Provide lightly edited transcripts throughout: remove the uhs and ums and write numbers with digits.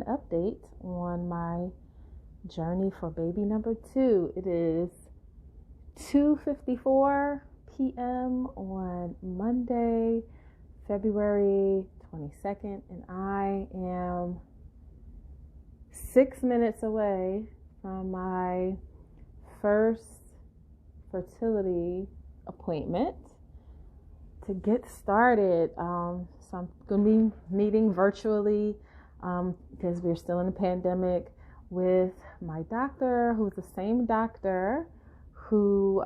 an update on my journey for baby number 2. It is 2:54 p.m. on Monday, February 22nd, and I am 6 minutes away from my first fertility appointment to get started. So I'm going to be meeting virtually because we're still in a pandemic with my doctor, who's the same doctor who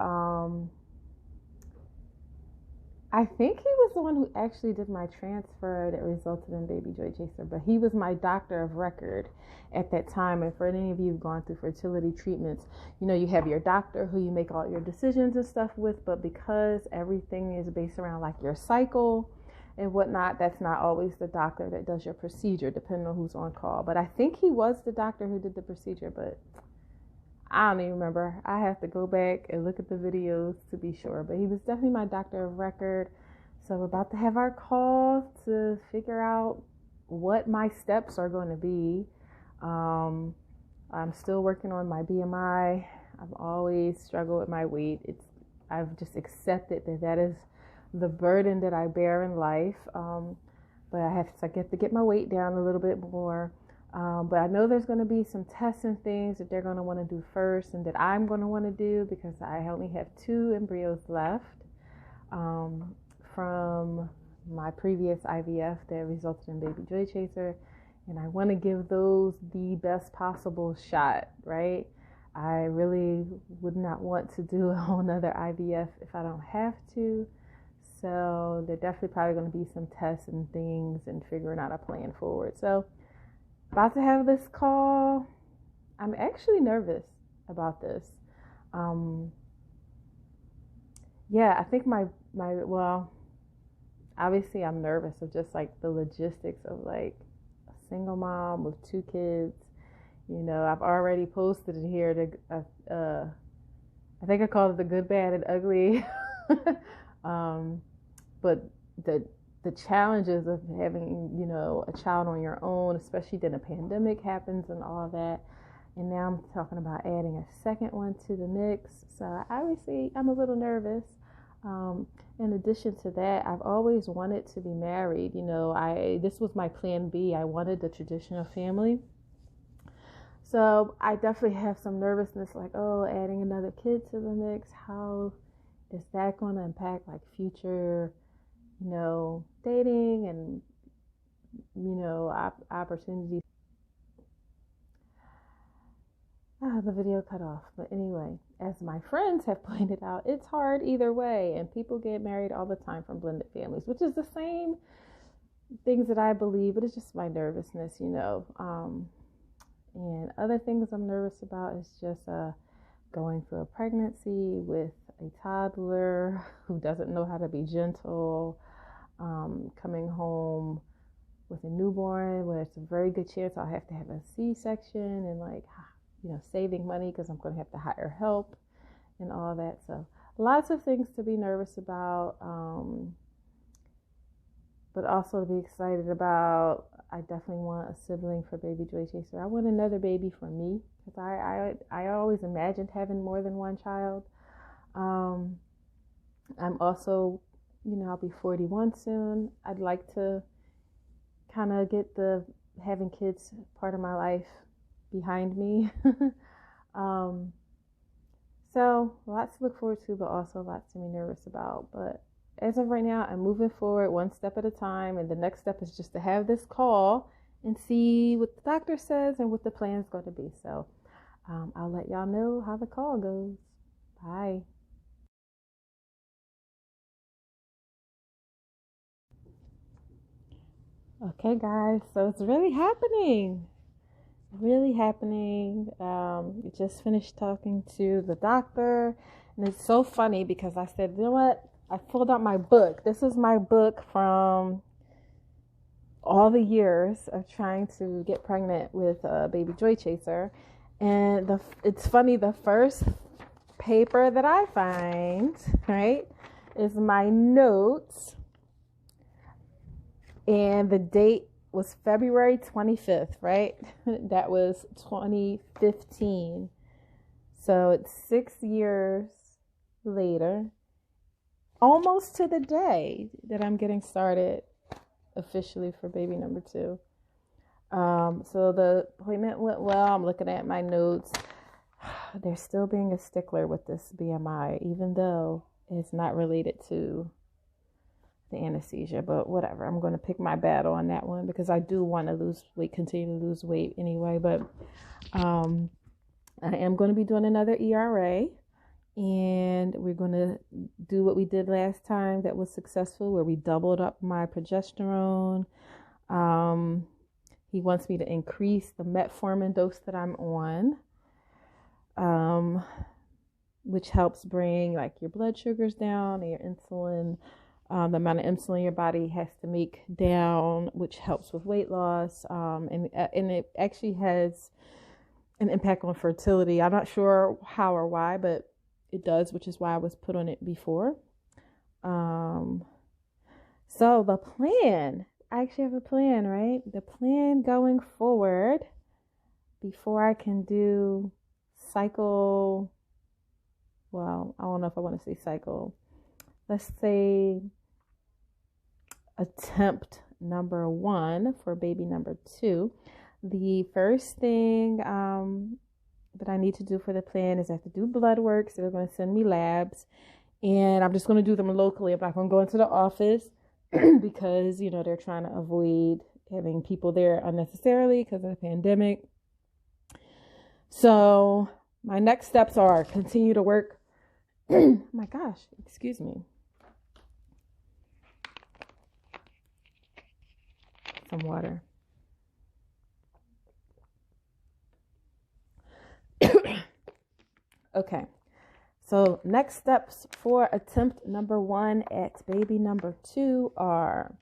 I think he was the one who actually did my transfer that resulted in Baby Joy Chaser, but he was my doctor of record at that time. And for any of you who've gone through fertility treatments, you know, you have your doctor who you make all your decisions and stuff with, but because everything is based around like your cycle and whatnot, that's not always the doctor that does your procedure, depending on who's on call. But I think he was the doctor who did the procedure, but I don't even remember. I have to go back and look at the videos to be sure. But he was definitely my doctor of record. So we're about to have our call to figure out what my steps are going to be. I'm still working on my BMI. I've always struggled with my weight. I've just accepted that is the burden that I bear in life. But I get to get my weight down a little bit more. But I know there's going to be some tests and things that they're going to want to do first and that I'm going to want to do because I only have 2 embryos left from my previous IVF that resulted in Baby Joy Chaser. And I want to give those the best possible shot, right? I really would not want to do a whole nother IVF if I don't have to. So there definitely probably going to be some tests and things and figuring out a plan forward. So about to have this call. I'm actually nervous about this. I think my obviously I'm nervous of just like the logistics of like a single mom with 2 kids. You know, I've already posted it here. I think I called it the good, bad, and ugly. But the challenges of having, you know, a child on your own, especially then a pandemic happens and all of that. And now I'm talking about adding a second one to the mix. So obviously I'm a little nervous. In addition to that, I've always wanted to be married. You know, this was my plan B. I wanted the traditional family. So I definitely have some nervousness like, adding another kid to the mix. How is that going to impact like future, you know, dating and, you know, opportunities. The video cut off. But anyway, as my friends have pointed out, it's hard either way. And people get married all the time from blended families, which is the same things that I believe, but it's just my nervousness, you know. And other things I'm nervous about is just going through a pregnancy with a toddler who doesn't know how to be gentle, coming home with a newborn where it's a very good chance I'll have to have a C-section and like, you know, saving money because I'm going to have to hire help and all that. So lots of things to be nervous about, but also to be excited about. I definitely want a sibling for Baby Joy Chaser. I want another baby for me because I always imagined having more than one child. I'm also, you know, I'll be 41 soon. I'd like to kind of get the having kids part of my life behind me. So lots to look forward to, but also lots to be nervous about. But as of right now, I'm moving forward one step at a time. And the next step is just to have this call and see what the doctor says and what the plan is going to be. So I'll let y'all know how the call goes. Bye. Okay, guys, so it's really happening. Just finished talking to the doctor, and it's so funny because I said, you know what? I pulled out my book. This is my book from all the years of trying to get pregnant with Baby Joy Chaser. And it's funny, the first paper that I find, right, is my notes. And the date was February 25th, right? That was 2015. So it's 6 years later, almost to the day that I'm getting started officially for baby number 2. So the appointment went well. I'm looking at my notes. They're still being a stickler with this BMI, even though it's not related to the anesthesia, but whatever. I'm going to pick my battle on that one because I do want to lose weight, continue to lose weight anyway. But I am going to be doing another ERA, and we're going to do what we did last time that was successful, where we doubled up my progesterone. He wants me to increase the metformin dose that I'm on, which helps bring like your blood sugars down and your insulin, the amount of insulin your body has to make down, which helps with weight loss. And it actually has an impact on fertility. I'm not sure how or why, but it does, which is why I was put on it before. So the plan, I actually have a plan, right? The plan going forward, before I can do cycle, well, I don't know if I want to say cycle. Let's say attempt number 1 for baby number 2. The first thing that I need to do for the plan is I have to do blood work. So they're going to send me labs, and I'm just going to do them locally. I'm not going to go into the office because, you know, they're trying to avoid having people there unnecessarily because of the pandemic. So my next steps are continue to work. Oh my gosh, excuse me. Some water. Okay. So next steps for attempt number 1 at baby number 2 are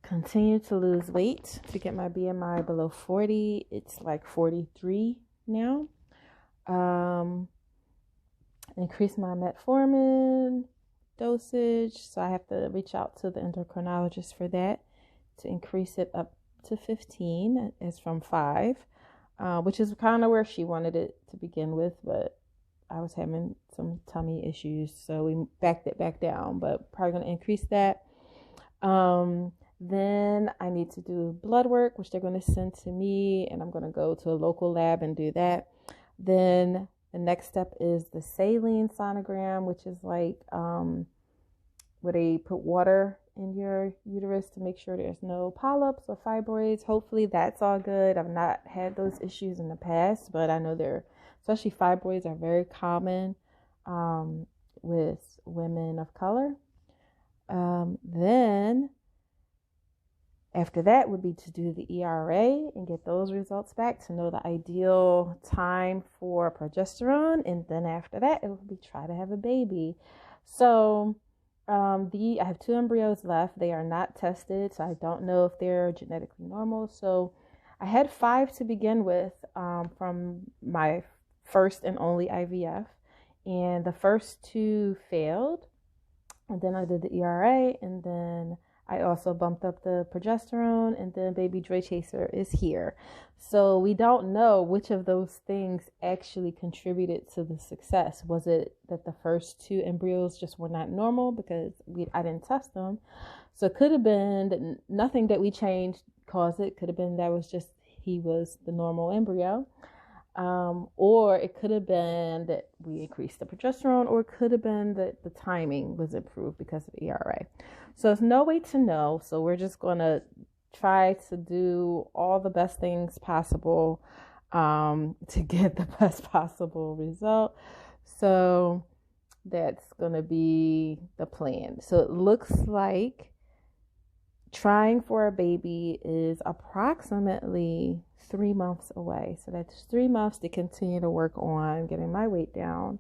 continue to lose weight to get my BMI below 40. It's like 43 now. Increase my metformin dosage. So I have to reach out to the endocrinologist for that to increase it up to 15 as from 5, which is kind of where she wanted it to begin with, but I was having some tummy issues, so we backed it back down, but probably going to increase that. Then I need to do blood work, which they're going to send to me, and I'm going to go to a local lab and do that. Then the next step is the saline sonogram, which is like where they put water in your uterus to make sure there's no polyps or fibroids. Hopefully that's all good. I've not had those issues in the past, but I know especially fibroids are very common with women of color. Then after that would be to do the ERA and get those results back to know the ideal time for progesterone. And then after that, it would be try to have a baby. So I have 2 embryos left. They are not tested, so I don't know if they're genetically normal. So I had 5 to begin with from my first and only IVF, and the first 2 failed. And then I did the ERA, and then I also bumped up the progesterone, and then baby joy chaser is here. So we don't know which of those things actually contributed to the success. Was it that the first 2 embryos just were not normal because I didn't test them? So it could have been that nothing that we changed caused it. Could have been that was just he was the normal embryo. Or it could have been that we increased the progesterone, or it could have been that the timing was improved because of ERA. So there's no way to know. So we're just going to try to do all the best things possible to get the best possible result. So that's going to be the plan. So it looks like trying for a baby is approximately 3 months away. So that's 3 months to continue to work on getting my weight down,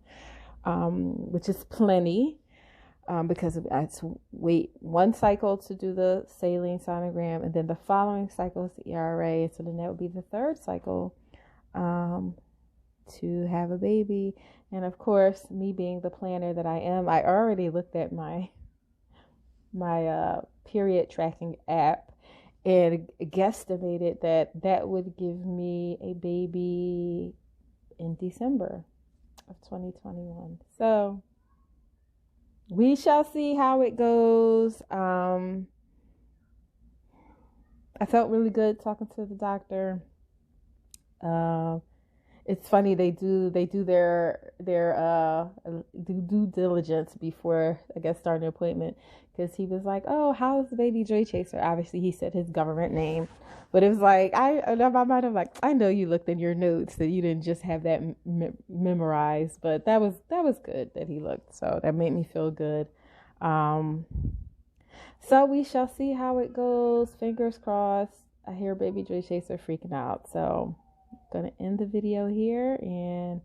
which is plenty because it's wait 1 cycle to do the saline sonogram, and then the following cycle is the ERA. So then that would be the 3rd cycle to have a baby. And of course, me being the planner that I am, I already looked at my period tracking app, and guesstimated that would give me a baby in December of 2021. So we shall see how it goes. I felt really good talking to the doctor. It's funny, they do their due diligence before, I guess, starting the appointment, because he was like, "Oh, how's the baby Joy Chaser?" Obviously, he said his government name, but it was like in my mind, I'm like, I know you looked in your notes that you didn't just have that memorized, but that was good that he looked, so that made me feel good. So we shall see how it goes. Fingers crossed. I hear baby Joy Chaser freaking out, so I'm gonna end the video here, and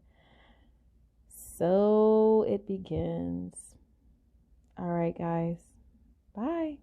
so it begins. All right, guys. Bye.